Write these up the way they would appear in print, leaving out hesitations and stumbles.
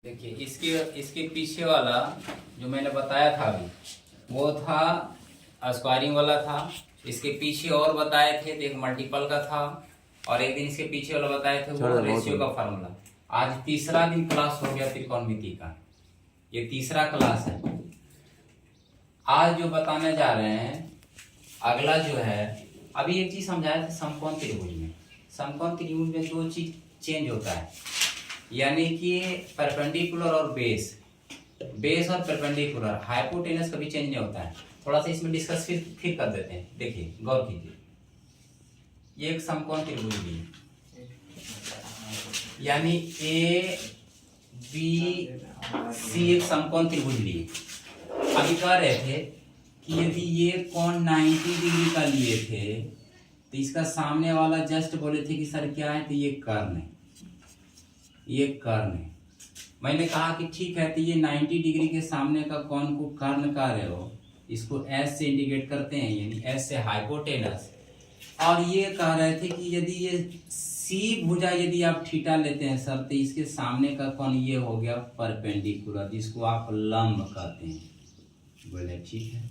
देखिए इसके पीछे वाला जो मैंने बताया था अभी वो था स्क्वायरिंग वाला था। इसके पीछे और बताए थे तो एक मल्टीपल का था और एक दिन इसके पीछे वाला बताए थे वो रेशियो का फार्मूला। आज तीसरा दिन क्लास हो गया त्रिकोणमिति का, ये तीसरा क्लास है। आज जो बताने जा रहे हैं अगला जो है, अभी एक चीज समझाया था समकोण त्रिभुज में। समकोण त्रिभुज में दो चीज चेंज होता है, यानी कि परपेंडिकुलर और बेस और परपेंडिकुलर। हाइपोटेनस कभी चेंज नहीं होता है। थोड़ा सा इसमें डिस्कस फिर कर देते हैं। देखिए गौर कीजिए, ये एक समकोण त्रिभुज भी है, यानी ए बी सी एक समकोण त्रिभुज भी है। अभी कह रहे थे कि यदि ये कोण 90 डिग्री का लिए थे तो इसका सामने वाला जस्ट बोले थे कि सर क्या है, तो ये कर्ण है, ये कर्ण है। मैंने कहा कि ठीक है, तो ये 90 डिग्री के सामने का कोण को कर्ण कह रहे हो, इसको एस से इंडिकेट करते हैं, यानी एस से हाइपोटेनस। और ये कह रहे थे कि यदि ये सी भुजा यदि आप थीटा लेते हैं सर, तो इसके सामने का कोण ये हो गया परपेंडिकुलर, जिसको आप लंब कहते हैं। बोले ठीक है,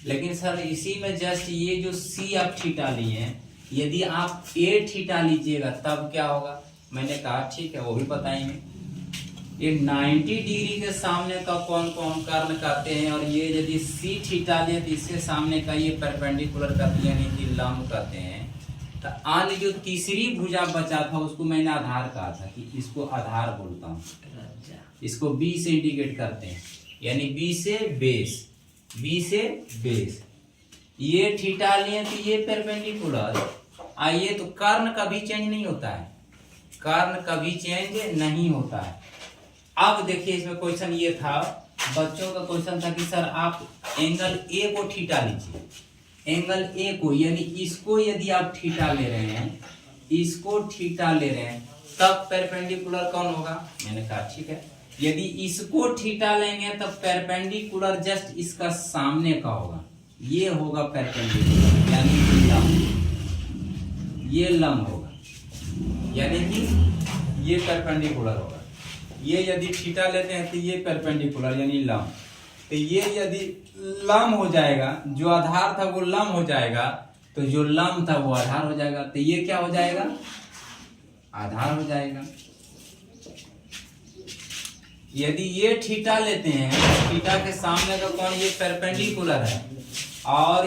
लेकिन सर इसी में जस्ट ये जो सी आप थीटा लिए हैं, यदि आप ए थीटा लीजिएगा तब क्या होगा। मैंने कहा ठीक है, वो भी बताएंगे। ये 90 डिग्री के सामने का कोण को हम कर्ण कहते हैं, और ये यदि सी थीटा ले तो इसके सामने का ये परपेंडिकुलर कहते हैं, यानी कि लंब कहते हैं। तो अन्य जो तीसरी भुजा बचा था उसको मैंने आधार कहा था, कि इसको आधार बोलता हूँ। इसको बी से इंडिकेट करते हैं, यानी बी से बेस, बी से बेस। ये थीटा लिए तो ये परपेंडिकुलर, आइए तो कर्ण कभी चेंज नहीं होता है, कर्ण कभी चेंज नहीं होता है। अब देखिए इसमें क्वेश्चन ये था, बच्चों का क्वेश्चन था कि सर आप एंगल ए को थीटा लीजिए, एंगल ए को, यानी इसको यदि आप थीटा ले रहे हैं, इसको थीटा ले रहे हैं, तब परपेंडिकुलर कौन होगा। मैंने कहा ठीक है, यदि इसको थीटा लेंगे तब परपेंडिकुलर जस्ट इसका सामने का होगा, ये होगा परपेंडिकुलर, यानी कि लंब, ये लंब होगा, यानी कि ये परपेंडिकुलर होगा। ये यदि थीटा लेते हैं तो ये परपेंडिकुलर यानी लंब, तो ये यदि लंब हो जाएगा, जो आधार था वो लंब हो जाएगा, तो जो लंब था वो आधार हो जाएगा, तो ये क्या हो जाएगा, आधार हो जाएगा। यदि ये थीटा लेते हैं, थीटा के सामने का कोण ये परपेंडिकुलर है और